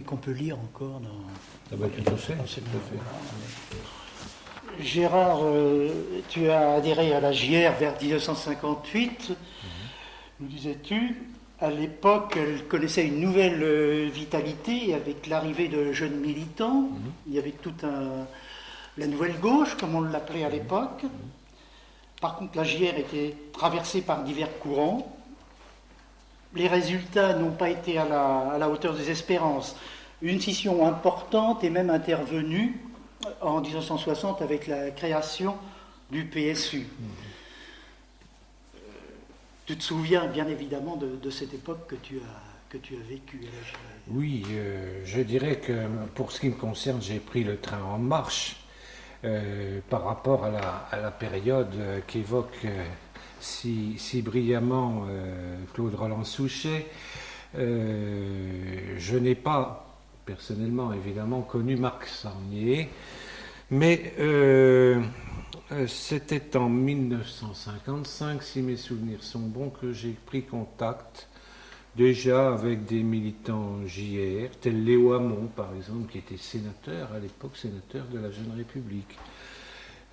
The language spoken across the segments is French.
qu'on peut lire encore Ah bah, tout à fait, dans ces tout à fait. Gérard, tu as adhéré à la JR vers 1958, nous disais-tu. À l'époque, elle connaissait une nouvelle vitalité avec l'arrivée de jeunes militants. Il y avait la nouvelle gauche, comme on l'appelait à l'époque. Par contre, la JR était traversée par divers courants. Les résultats n'ont pas été à la hauteur des espérances. Une scission importante est même intervenue en 1960 avec la création du PSU. Tu te souviens bien évidemment de cette époque que tu as vécue à la JR. Oui, je dirais que pour ce qui me concerne, j'ai pris le train en marche par rapport à la période qu'évoque si brillamment Claude Roland-Souchet. Je n'ai pas, personnellement évidemment, connu Marc Sarnier, mais c'était en 1955, si mes souvenirs sont bons, que j'ai pris contact déjà avec des militants JR, tel Léo Hamon par exemple, qui était sénateur à l'époque, sénateur de la Jeune République.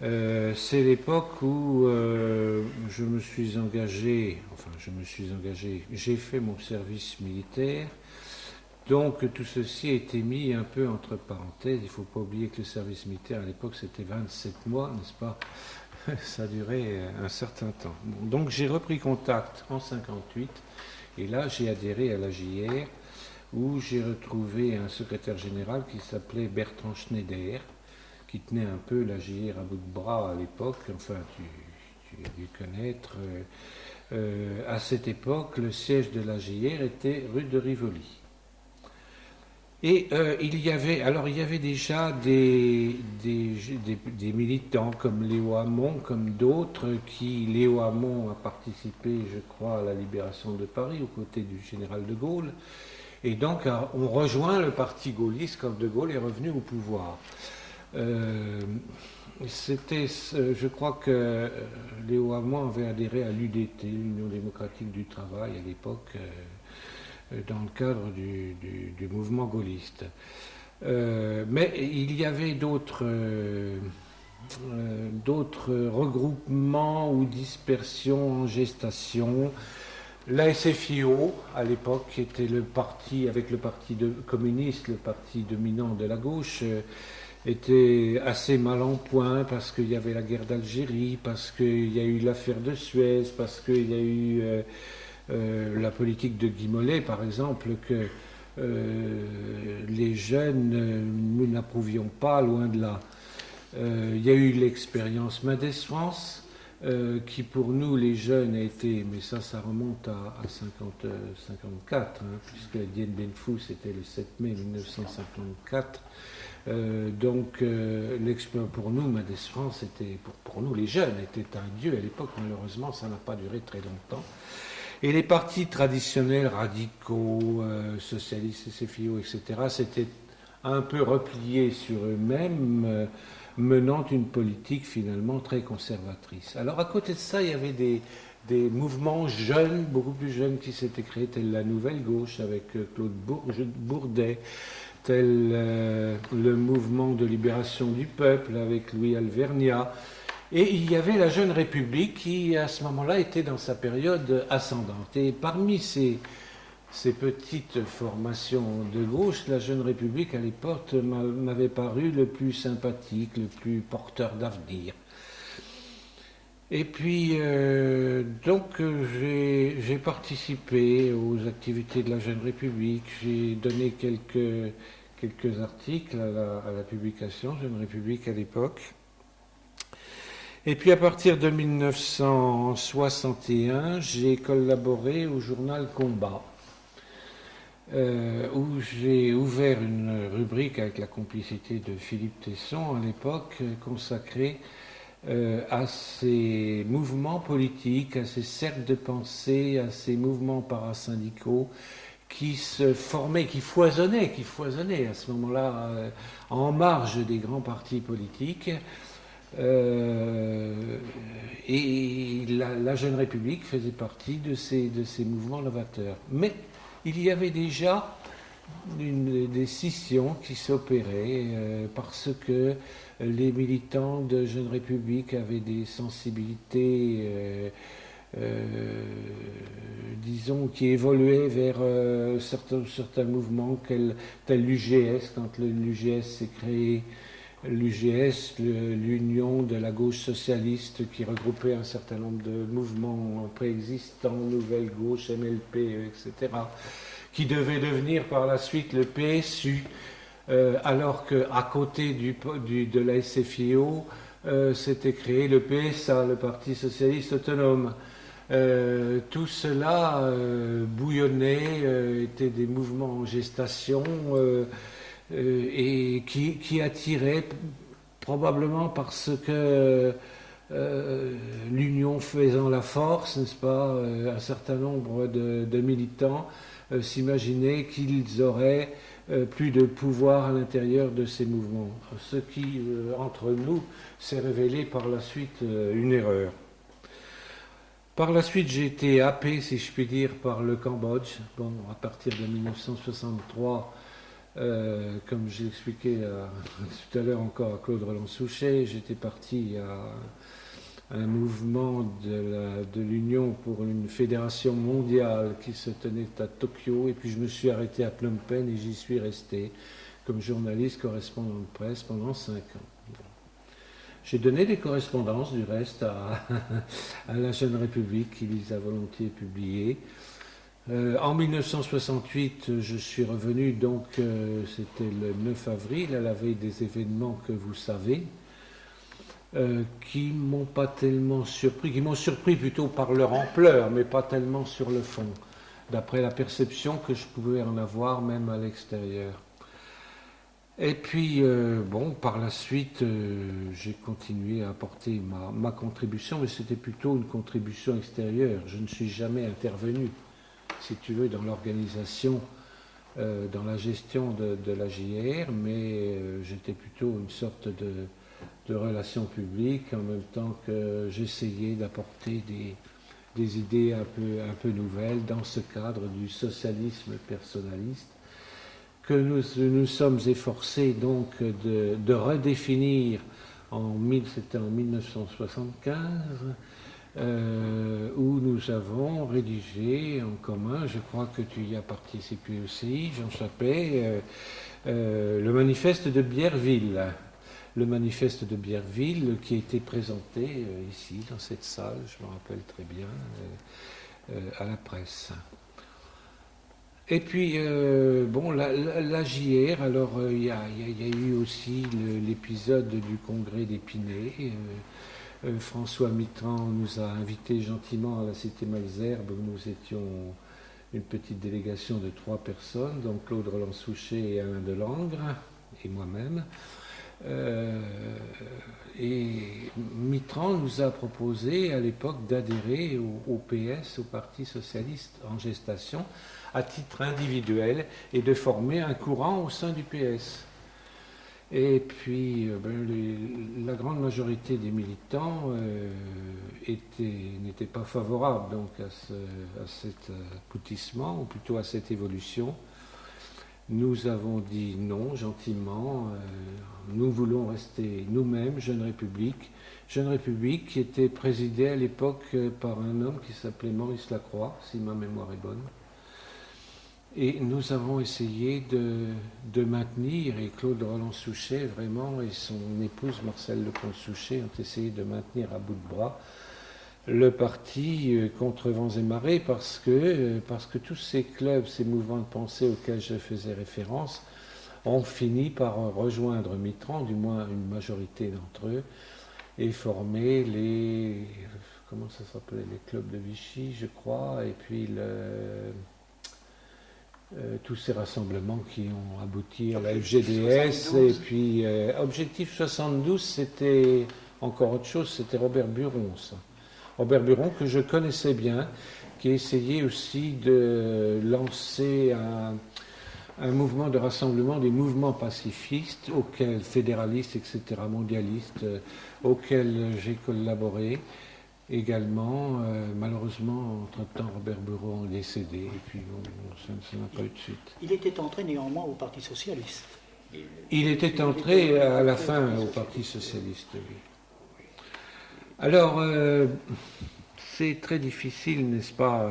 C'est l'époque où je me suis engagé, j'ai fait mon service militaire, donc tout ceci a été mis un peu entre parenthèses. Il ne faut pas oublier que le service militaire à l'époque c'était 27 mois, n'est-ce pas? Ça a duré un certain temps. Bon, donc j'ai repris contact en 58 et là j'ai adhéré à la JR où j'ai retrouvé un secrétaire général qui s'appelait Bertrand Schneider, qui tenait un peu la JR à bout de bras à l'époque. Enfin, tu as dû connaître. À cette époque, le siège de la JR était rue de Rivoli. Et il y avait déjà des militants comme Léo Hamon, comme d'autres, Léo Hamon a participé, je crois, à la libération de Paris aux côtés du général de Gaulle. Et donc, on rejoint le parti gaulliste quand de Gaulle est revenu au pouvoir. Je crois que Léo Hamon avait adhéré à l'UDT, l'Union démocratique du travail, à l'époque, dans le cadre du mouvement gaulliste. Mais il y avait d'autres regroupements ou dispersions en gestation. La SFIO, à l'époque, qui était le parti, avec le parti communiste, le parti dominant de la gauche, était assez mal en point parce qu'il y avait la guerre d'Algérie, parce qu'il y a eu l'affaire de Suez, parce qu'il y a eu la politique de Guy Mollet, par exemple, que les jeunes, nous n'approuvions pas, loin de là. Il y a eu l'expérience Mendes France, qui pour nous, les jeunes, a été, mais ça remonte à 54, hein, puisque Dien Bien Phu, c'était le 7 mai 1954. Donc, pour nous, Mendes France, pour nous, les jeunes, était un dieu à l'époque. Malheureusement, ça n'a pas duré très longtemps. Et les partis traditionnels, radicaux, socialistes, SFIO, etc., s'étaient un peu repliés sur eux-mêmes, menant une politique finalement très conservatrice. Alors à côté de ça, il y avait des mouvements jeunes, beaucoup plus jeunes, qui s'étaient créés, tels la Nouvelle Gauche avec Claude Bourdet, tel le mouvement de libération du peuple avec Louis Alvernia. Et il y avait la Jeune République qui, à ce moment-là, était dans sa période ascendante. Et parmi ces petites formations de gauche, la Jeune République, à l'époque, m'avait paru le plus sympathique, le plus porteur d'avenir. Et puis, j'ai participé aux activités de la Jeune République. J'ai donné quelques articles à la publication Jeune République à l'époque. Et puis à partir de 1961, j'ai collaboré au journal Combat, où j'ai ouvert une rubrique avec la complicité de Philippe Tesson à l'époque, consacrée à ces mouvements politiques, à ces cercles de pensée, à ces mouvements parasyndicaux qui se formaient, qui foisonnaient à ce moment-là en marge des grands partis politiques. Et la Jeune République faisait partie de ces mouvements novateurs. Mais il y avait déjà des scissions qui s'opéraient parce que les militants de Jeune République avaient des sensibilités, disons, qui évoluaient vers certains mouvements tel l'UGS, quand l'UGS s'est créé. L'UGS, l'Union de la gauche socialiste, qui regroupait un certain nombre de mouvements préexistants, Nouvelle Gauche, MLP, etc., qui devait devenir par la suite le PSU, alors qu'à côté de la SFIO, s'était créé le PSA, le Parti Socialiste Autonome. Tout cela bouillonnait, étaient des mouvements en gestation, et qui attirait probablement parce que l'union faisant la force, n'est-ce pas, un certain nombre de militants s'imaginaient qu'ils auraient plus de pouvoir à l'intérieur de ces mouvements. Ce qui, entre nous, s'est révélé par la suite une erreur. Par la suite, j'ai été happé, si je puis dire, par le Cambodge. Bon, à partir de 1963, comme j'ai expliqué tout à l'heure encore à Claude Roland-Souchet, j'étais parti à un mouvement de l'Union pour une fédération mondiale qui se tenait à Tokyo, et puis je me suis arrêté à Phnom Penh et j'y suis resté comme journaliste correspondant de presse pendant 5 ans. J'ai donné des correspondances du reste à la Jeune République qui les a volontiers publiées. En 1968, je suis revenu, donc c'était le 9 avril, à la veille des événements que vous savez, qui m'ont pas tellement surpris, qui m'ont surpris plutôt par leur ampleur, mais pas tellement sur le fond, d'après la perception que je pouvais en avoir même à l'extérieur. Et puis, par la suite, j'ai continué à apporter ma contribution, mais c'était plutôt une contribution extérieure. Je ne suis jamais intervenu, si tu veux, dans l'organisation, dans la gestion de la JR, mais j'étais plutôt une sorte de relations publiques, en même temps que j'essayais d'apporter des idées un peu nouvelles dans ce cadre du socialisme personnaliste que nous sommes efforcés donc de redéfinir c'était en 1975, où nous avons rédigé en commun, je crois que tu y as participé aussi, Jean Chappé, le manifeste de Bierville. Le manifeste de Bierville qui a été présenté ici, dans cette salle, je me rappelle très bien, à la presse. Et puis, la JR, alors il y a eu aussi l'épisode du congrès d'Épinay. François Mitterrand nous a invités gentiment à la Cité Malesherbes, où nous étions une petite délégation de 3 personnes, donc Claude Roland-Souchet et Alain Delangre, et moi-même. Et Mitterrand nous a proposé à l'époque d'adhérer au PS, au Parti Socialiste en gestation, à titre individuel, et de former un courant au sein du PS. Et puis, la grande majorité des militants n'étaient pas favorables donc, à cet aboutissement, ou plutôt à cette évolution. Nous avons dit non, gentiment. Nous voulons rester nous-mêmes, Jeune République qui était présidée à l'époque par un homme qui s'appelait Maurice Lacroix, si ma mémoire est bonne. Et nous avons essayé de maintenir, et Claude Roland-Souchet vraiment, et son épouse Marcelle Lecomte-Souchet ont essayé de maintenir à bout de bras le parti contre vents et marées, parce que tous ces clubs, ces mouvements de pensée auxquels je faisais référence, ont fini par rejoindre Mitterrand, du moins une majorité d'entre eux, et former les clubs de Vichy, je crois, et puis tous ces rassemblements qui ont abouti à la FGDS, et puis Objectif 72, c'était encore autre chose, c'était Robert Buron, ça. Robert Buron, que je connaissais bien, qui a essayé aussi de lancer un mouvement de rassemblement des mouvements pacifistes, fédéralistes, etc., mondialistes, auxquels j'ai collaboré. également. Malheureusement, entre-temps, Robert Bureau est décédé, et puis ça n'a pas eu de suite. Il était entré néanmoins au Parti socialiste. Il était entré à la fin au Parti socialiste, oui. Alors, c'est très difficile, n'est-ce pas,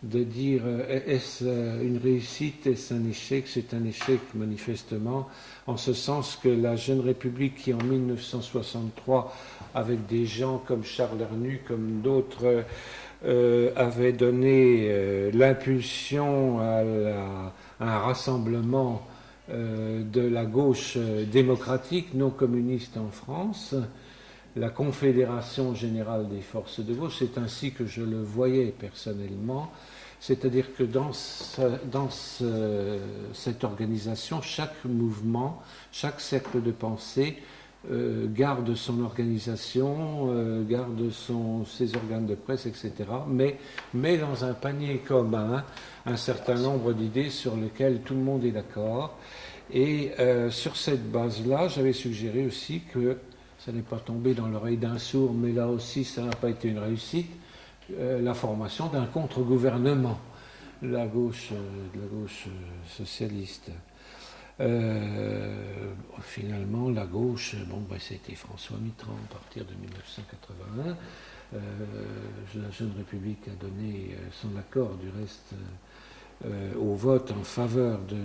de dire est-ce une réussite, est-ce un échec? C'est un échec manifestement, en ce sens que la Jeune République qui en 1963, avec des gens comme Charles Hernu, comme d'autres, avait donné l'impulsion à un rassemblement de la gauche démocratique non communiste en France, la Confédération générale des forces de gauche, c'est ainsi que je le voyais personnellement, c'est-à-dire que dans cette organisation, chaque mouvement, chaque cercle de pensée garde son organisation, garde ses organes de presse, etc., mais met dans un panier commun un certain nombre d'idées sur lesquelles tout le monde est d'accord. Et sur cette base-là, j'avais suggéré aussi que ça n'est pas tombé dans l'oreille d'un sourd, mais là aussi ça n'a pas été une réussite, la formation d'un contre-gouvernement de la gauche socialiste. Finalement, la gauche, c'était François Mitterrand à partir de 1981. La Jeune République a donné son accord, du reste, au vote en faveur de